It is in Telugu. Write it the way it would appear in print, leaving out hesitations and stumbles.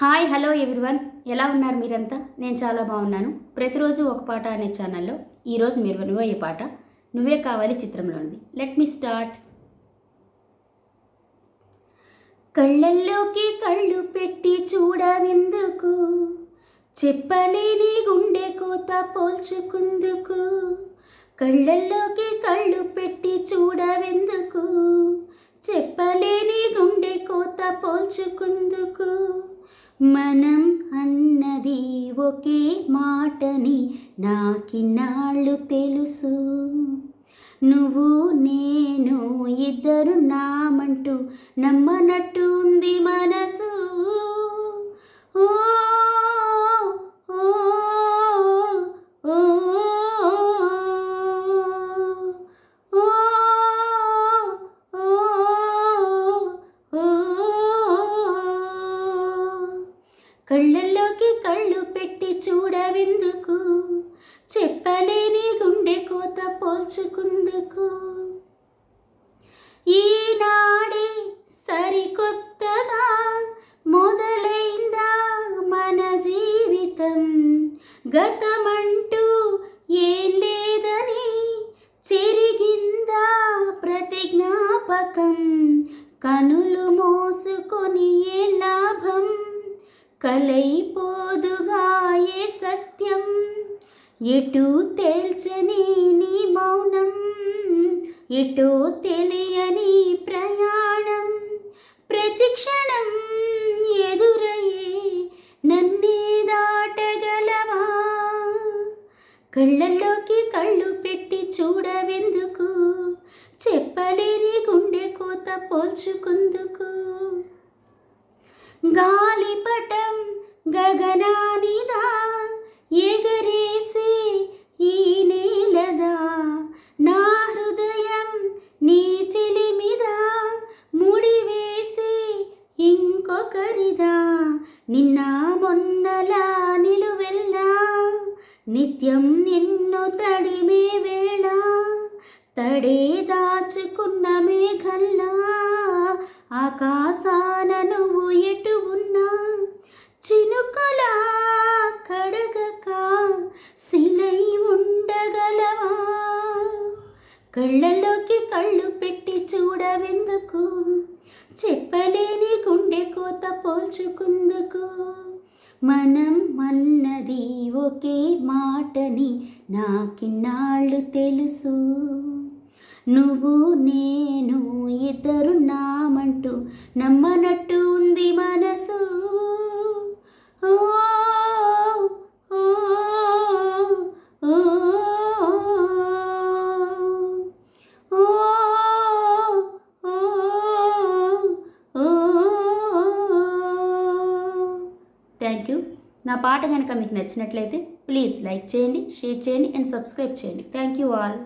హాయ్ హలో ఎవ్రీవన్, ఎలా ఉన్నారు మీరంతా? నేను చాలా బాగున్నాను. ప్రతిరోజు ఒక పాట అనే ఛానల్లో ఈరోజు మీరు వినబోయే పాట నువ్వే కావాలి చిత్రంలోనిది. Let me start. కళ్ళల్లోకి కళ్ళు పెట్టి చూడవెందుకు, చెప్పలేని గుండె కోత పోల్చుకుందుకు. కళ్ళల్లోకి కళ్ళు పెట్టి చూడవెందుకు, చెప్పలేని గుండె కోత పోల్చుకుందుకు. మనం అన్నది ఒకే మాటని నాకిన్నాళ్ళు తెలుసు. నువ్వు నేను ఇద్దరు నామంటూ నమ్మనట్టు ఉంది మనసు. ఓ ఓ ఓ కళ్ళల్లోకి కళ్ళు పెట్టి చూడవెందుకు, చెప్పలేని గుండె కోత పోల్చుకుందుకు. ఈనాడే సరికొత్తగా మొదలైందా మన జీవితం. గతమంటూ ఏం లేదని చెరిగిందా ప్రతి జ్ఞాపకం. కనులు మోసుకొని ఏ లాభం, కలైపోదుగా ఏ సత్యం. ఎటు తేల్చని నీ మౌనం, ఎటో తెలియని ప్రయాణం. ప్రతి క్షణం ఎదురయ్యే నన్నే దాటగలవా. కళ్ళల్లోకి కళ్ళు పెట్టి చూడవెందుకు, చెప్పలేని గుండె కోత పోల్చుకుందుకు. గాలిపటం గగనానిదా, ఎగరేసి ఈ నేలదా. నా హృదయం నీ చెలిమిదా, ముడివేసి ఇంకొకరిదా. నిన్న మొన్నలా నిలువెల్లా, నిత్యం నిన్ను తడిమే వేళ. తడే దాచుకున్న మేఘల్లా, ఆకాశాన నువ్వు ఎటు ఉన్నా. చినుకులా కడగక శిలై ఉండగలవా. కళ్ళల్లోకి కళ్ళు పెట్టి చూడవెందుకు, చెప్పలేని గుండె కోత పోల్చుకుందుకు. మనం అన్నది ఒకే మాటని నాకిన్నాళ్ళు తెలుసు. నువ్వు నేను ఇద్దరు నామంటూ నమ్మనట్టు ఉంది మనసు. ఓ ఓ ఓ థ్యాంక్ యూ. నా పాట కనుక మీకు నచ్చినట్లయితే ప్లీజ్ లైక్ చేయండి, షేర్ చేయండి అండ్ సబ్స్క్రైబ్ చేయండి. Thank you all.